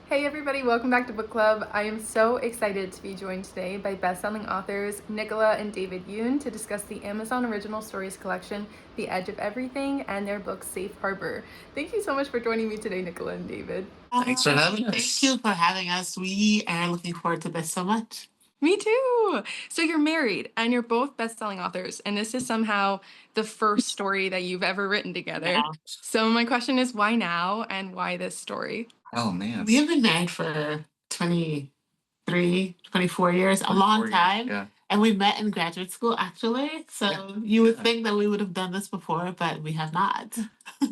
Hey everybody, welcome back to Book Club. I am so excited to be joined today by best-selling authors Nicola and David Yoon to discuss the Amazon Original Stories collection, The Edge of Everything, and their book, Safe Harbor. Thank you so much for joining me today, Nicola and David. Thanks for having us. Thank you for having us. We are looking forward to this so much. Me too. So you're married and you're both best-selling authors, and this is somehow the first story that you've ever written together. Yeah. So my question is, why now and why this story? Oh, man. We have been married for 24 years, a long 24 years, time. yeah. And we met in graduate school, actually. So you would think that we would have done this before, but we have not.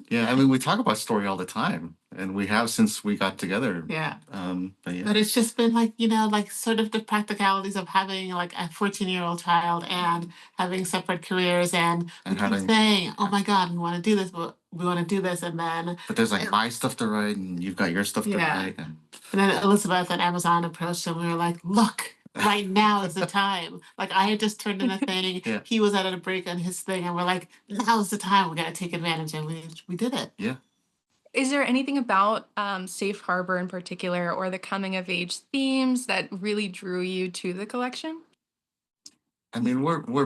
Yeah, I mean, we talk about story all the time, and we have since we got together. Yeah. But But it's just been like, like sort of the practicalities of having like a 14-year-old child and having separate careers. And we And keep having- saying, oh my God, we want to do this, but we want to do this. And then But there's like my stuff to write, and you've got your stuff to Yeah. write. And then Elizabeth and Amazon approached and we were like, look, right now is the time. Like I had just turned in a thing. Yeah. He was at a break on his thing, and we're like, now's the time. We got to take advantage, and we did it. yeah. Is there anything about Safe Harbor in particular or the coming of age themes that really drew you to the collection? I mean, we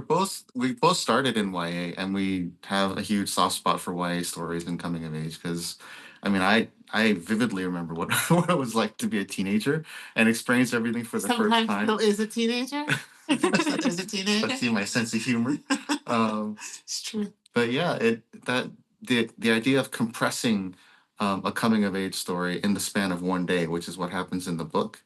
both started in YA, and we have a huge soft spot for YA stories and coming of age because, I mean, I vividly remember what what it was like to be a teenager and experience everything for the first Sometimes time. Phil is a teenager. Is a teenager. Let's see my sense of humor. It's true. But yeah, the idea of compressing a coming of age story in the span of one day, which is what happens in the book,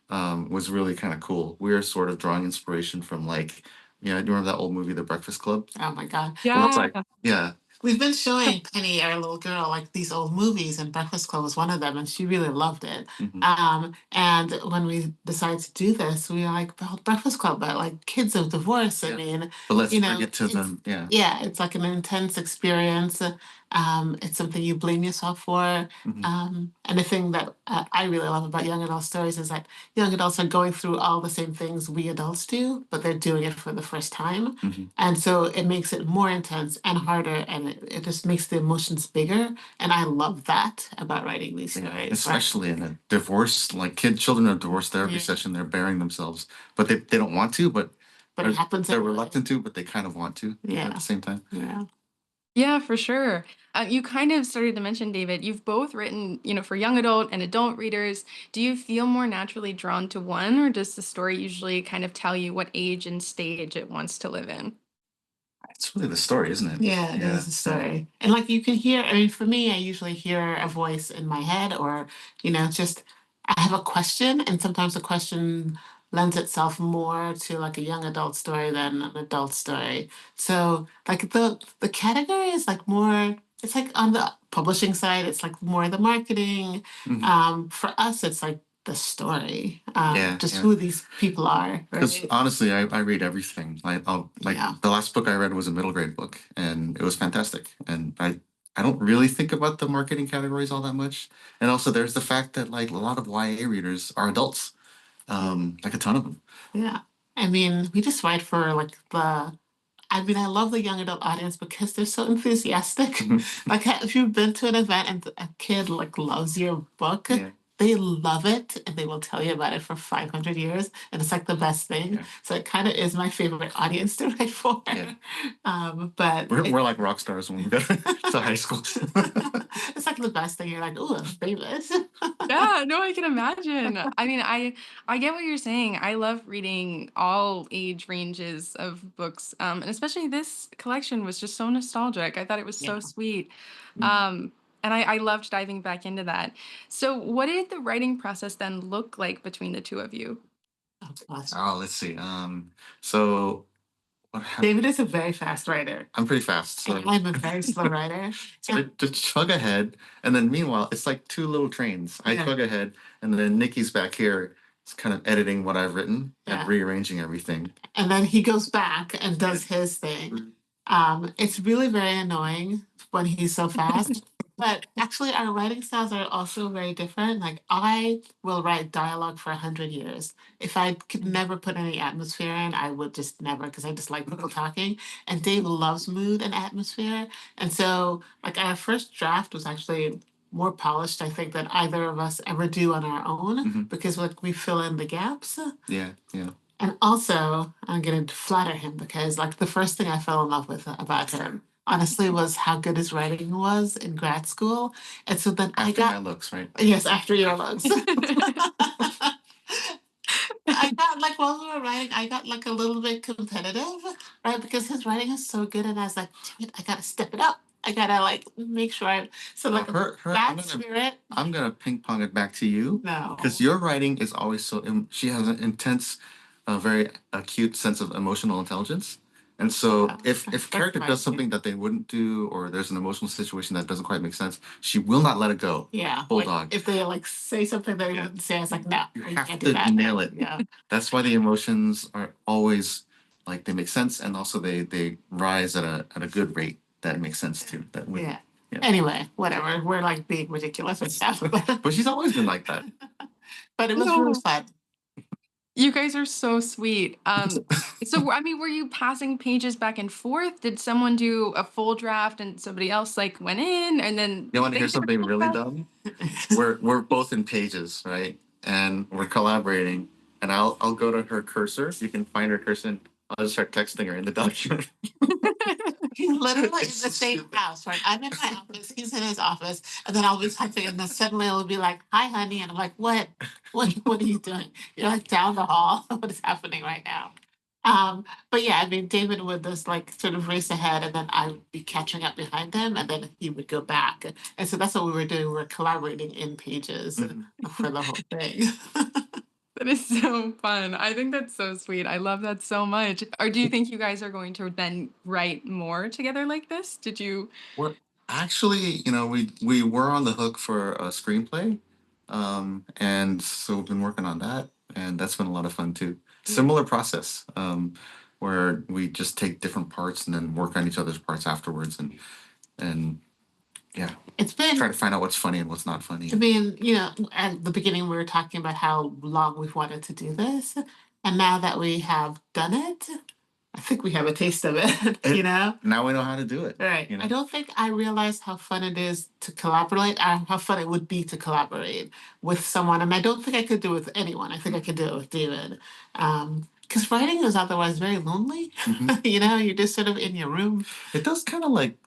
was really kind of cool. We were sort of drawing inspiration from like, do you remember that old movie, The Breakfast Club? Oh my God. Yeah. It's like, yeah, We've been showing Penny, our little girl, like these old movies, and Breakfast Club was one of them, and she really loved it. And when we decided to do this, we were like, well, Breakfast Club, but like kids of divorce. I Yeah. mean, but let's you bring know, it to it's- them. Yeah, yeah, it's like an intense experience. It's something you blame yourself for. Mhm. And the thing that I really love about young adult stories is that young adults are going through all the same things we adults do, but they're doing it for the first time. Mhm. And so it makes it more intense and harder, and it just makes the emotions bigger. And I love that about writing these Yeah, stories. especially in a divorce, like children in a divorce therapy Yeah. session, they're burying themselves, but they don't want to, but But it happens they're anyway. reluctant to, but they kind of want to Yeah. at the same time. Yeah. Yeah, for sure. You kind of started to mention, David, you've both written, for young adult and adult readers. Do you feel more naturally drawn to one, or does the story usually kind of tell you what age and stage it wants to live in? It's really the story, isn't it? Yeah, it is a story. And like you can hear, I mean, for me, I usually hear a voice in my head, or, just I have a question, and sometimes the question lends itself more to like a young adult story than an adult story. So like the category is like more, it's like on the publishing side, it's like more the marketing. Mhm. For us, it's like the story, Yeah, just yeah. who these people are. Because Right? honestly, I read everything. Yeah. The last book I read was a middle grade book, and it was fantastic. And I don't really think about the marketing categories all that much. And also, there's the fact that like a lot of YA readers are adults, like a ton of them. Yeah. I mean, we just write for like I love the young adult audience because they're so enthusiastic. Like, if you've been to an event and a kid like loves your book, Yeah. they love it and they will tell you about it for 500 years, and it's like the best thing. Yeah. So it kind of is my favorite audience to write for. Yeah. But We're like rock stars when we go to high school. it's like the best thing. You're like, oh, I'm famous. Yeah, no, I can imagine. I mean, I get what you're saying. I love reading all age ranges of books, and especially this collection was just so nostalgic. I thought it was so Yeah. sweet, Mhm. and I loved diving back into that. So, what did the writing process then look like between the two of you? Oh, let's see. So what happened? David is a very fast writer. I'm pretty fast, so And I'm a very slow writer. I just chug ahead, and then meanwhile, it's like two little trains. I Yeah. chug ahead, and then Nikki's back here. It's kind of editing what I've written Yeah. and rearranging everything. And then he goes back and does his thing. It's really very annoying when he's so fast. But actually, our writing styles are also very different. Like, I will write dialogue for 100 years. If I could never put any atmosphere in, I would just never, because I just like people talking. And Dave loves mood and atmosphere. And so, like, our first draft was actually more polished, I think, than either of us ever do on our own, Mhm. because like we fill in the gaps. Yeah, yeah. And also, I'm going to flatter him because, like, the first thing I fell in love with about him, honestly, was how good his writing was in grad school. And so then I After my got, looks, right? yes, after your looks. I got like while we were writing, I got like a little bit competitive, right? Because his writing is so good, and I was like, damn it, I gotta step it up. I gotta like make sure I so Well, like her, that spirit. I'm gonna ping pong it back to you No. because your writing is always so. She has an intense, very acute sense of emotional intelligence. And so, Yeah, if that's character my does something that they wouldn't do, or there's an emotional situation that doesn't quite make sense, she will not let it go. Yeah, like Bulldog. if they like say something they Yeah. wouldn't say, I was like, no, You you have can't to do that. nail it. Yeah. That's why the emotions are always like they make sense, and also they rise at a good rate that makes sense too. That would, Yeah. yeah. Anyway, whatever. We're like being ridiculous and stuff. But she's always been like that. But it was really No. fun. You guys are so sweet. So I mean, were you passing pages back and forth? Did someone do a full draft and somebody else like went in and then You want to they hear did a something full really draft? dumb? We're both in pages, right? And we're collaborating. And I'll go to her cursor. You can find her cursor. And I'll just start texting her in the document. He's literally in the It's so same stupid. house, right? I'm in my office, he's in his office, and then I'll be typing, and then suddenly it'll be like, "Hi, honey," and I'm like, "What? What are you doing? You're like down the hall. What is happening right now?" But yeah, I mean, David would just like sort of race ahead, and then I would be catching up behind him, and then he would go back, and so that's what we were doing. We were collaborating in pages Mhm. for the whole thing. That is so fun. I think that's so sweet. I love that so much. Or do you think you guys are going to then write more together like this? Did you? We're actually, we were on the hook for a screenplay, and so we've been working on that, and that's been a lot of fun too. Similar process, where we just take different parts and then work on each other's parts afterwards, and yeah, It's been try to find out what's funny and what's not funny. I mean, at the beginning we were talking about how long we've wanted to do this, and now that we have done it, I think we have a taste of it, It- you know? Now we know how to do it. Right. I don't think I realized how fun it is to collaborate, how fun it would be to collaborate with someone. And I don't think I could do it with anyone. I think I could do it with David. Because writing is otherwise very lonely. Mhm. You're just sort of in your room. It does kind of like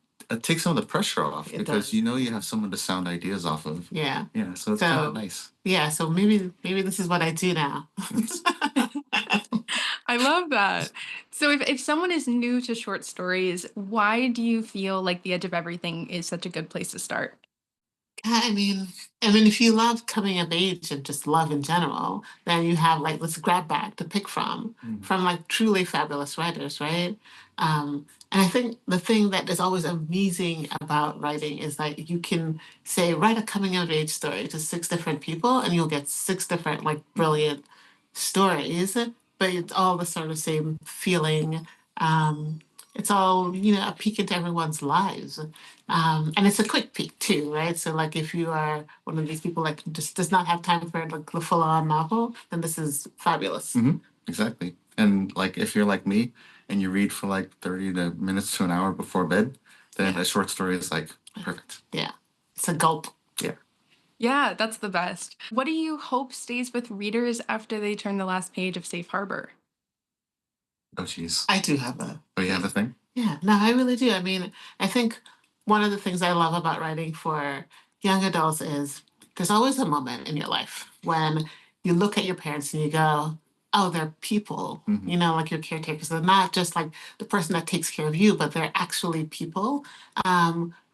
take some of the pressure off It because does. you have someone to sound ideas off of. Yeah. Yeah, so it's kind of nice. Yeah, so maybe this is what I do now. I love that. So if someone is new to short stories, why do you feel like The Edge of Everything is such a good place to start? I mean, if you love coming of age and just love in general, then you have like this grab bag to pick Mm. from like truly fabulous writers, right? And I think the thing that is always amazing about writing is that you can say write a coming of age story to six different people, and you'll get six different like brilliant stories, but it's all the sort of same feeling. It's all a peek into everyone's lives. And it's a quick peek too, right? So like if you are one of these people that just does not have time for like the full on novel, then this is fabulous. Mm-hmm. Exactly. And like if you're like me and you read for like 30 minutes to an hour before bed, then a short story is like perfect. Yeah. It's a gulp. Yeah. Yeah, that's the best. What do you hope stays with readers after they turn the last page of Safe Harbor? Oh, geez. I do have a. Oh, you have a thing? Yeah, no, I really do. I mean, I think one of the things I love about writing for young adults is there's always a moment in your life when you look at your parents and you go, oh, they're people, Mhm. like your caretakers. They're not just like the person that takes care of you, but they're actually people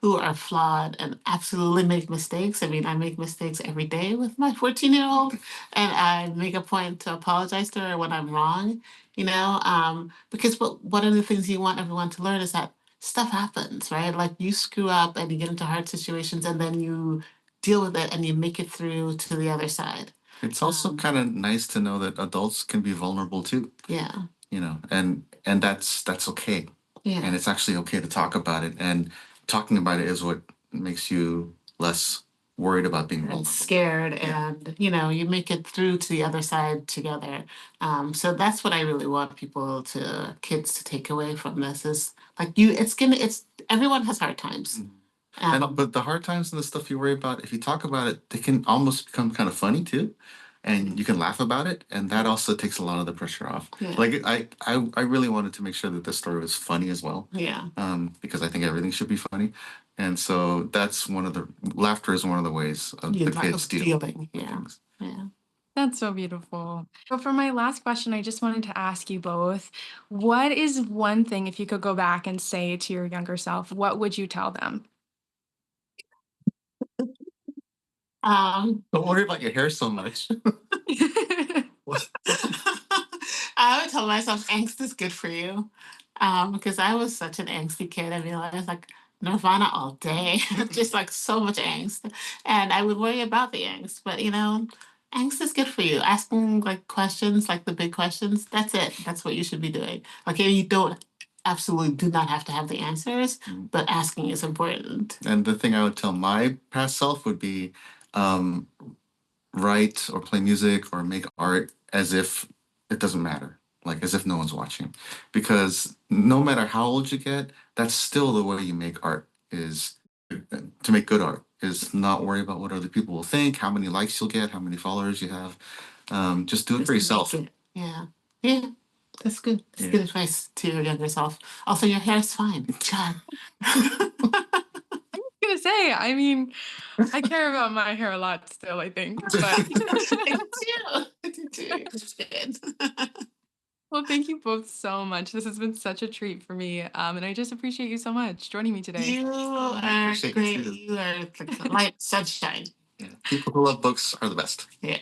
who are flawed and absolutely make mistakes. I mean, I make mistakes every day with my 14-year-old, and I make a point to apologize to her when I'm wrong, because one of the things you want everyone to learn is that stuff happens, right? Like you screw up and you get into hard situations and then you deal with it and you make it through to the other side. It's also kind of nice to know that adults can be vulnerable too. Yeah. And that's okay. Yeah. And it's actually okay to talk about it. And talking about it is what makes you less worried about being vulnerable. And scared, Yeah. and you make it through to the other side together. So that's what I really want kids to take away from this is like it's everyone has hard times. Mhm. And but the hard times and the stuff you worry about, if you talk about it, they can almost become kind of funny too, and you can laugh about it, and that also takes a lot of the pressure off. Yeah. Like I really wanted to make sure that this story was funny as well. Yeah. Because I think everything should be funny, and so that's one of the laughter is one of the ways of the kids dealing. Yeah. Things. Yeah. That's so beautiful. So, for my last question, I just wanted to ask you both, what is one thing, if you could go back and say to your younger self, what would you tell them? Don't worry about your hair so much. I would tell myself angst is good for you. Because I was such an angsty kid. I realized like Nirvana all day, just like so much angst. And I would worry about the angst. But angst is good for you. Asking like questions, like the big questions, that's it. That's what you should be doing. Okay, you don't absolutely do not have to have the answers, but asking is important. And the thing I would tell my past self would be um, write or play music or make art as if it doesn't matter, like as if no one's watching. Because no matter how old you get, that's still the way you make art is to make good art is not worry about what other people will think, how many likes you'll get, how many followers you have. Just do it for yourself. Yeah. Yeah. That's good. That's good advice to your younger self. Also, your hair is fine. God. Gonna say, I mean, I care about my hair a lot still, I think. But I do too. It's good. well, thank you both so much. This has been such a treat for me. And I just appreciate you so much joining me today. You are great. You are like light sunshine. Yeah. People who love books are the best. Yeah.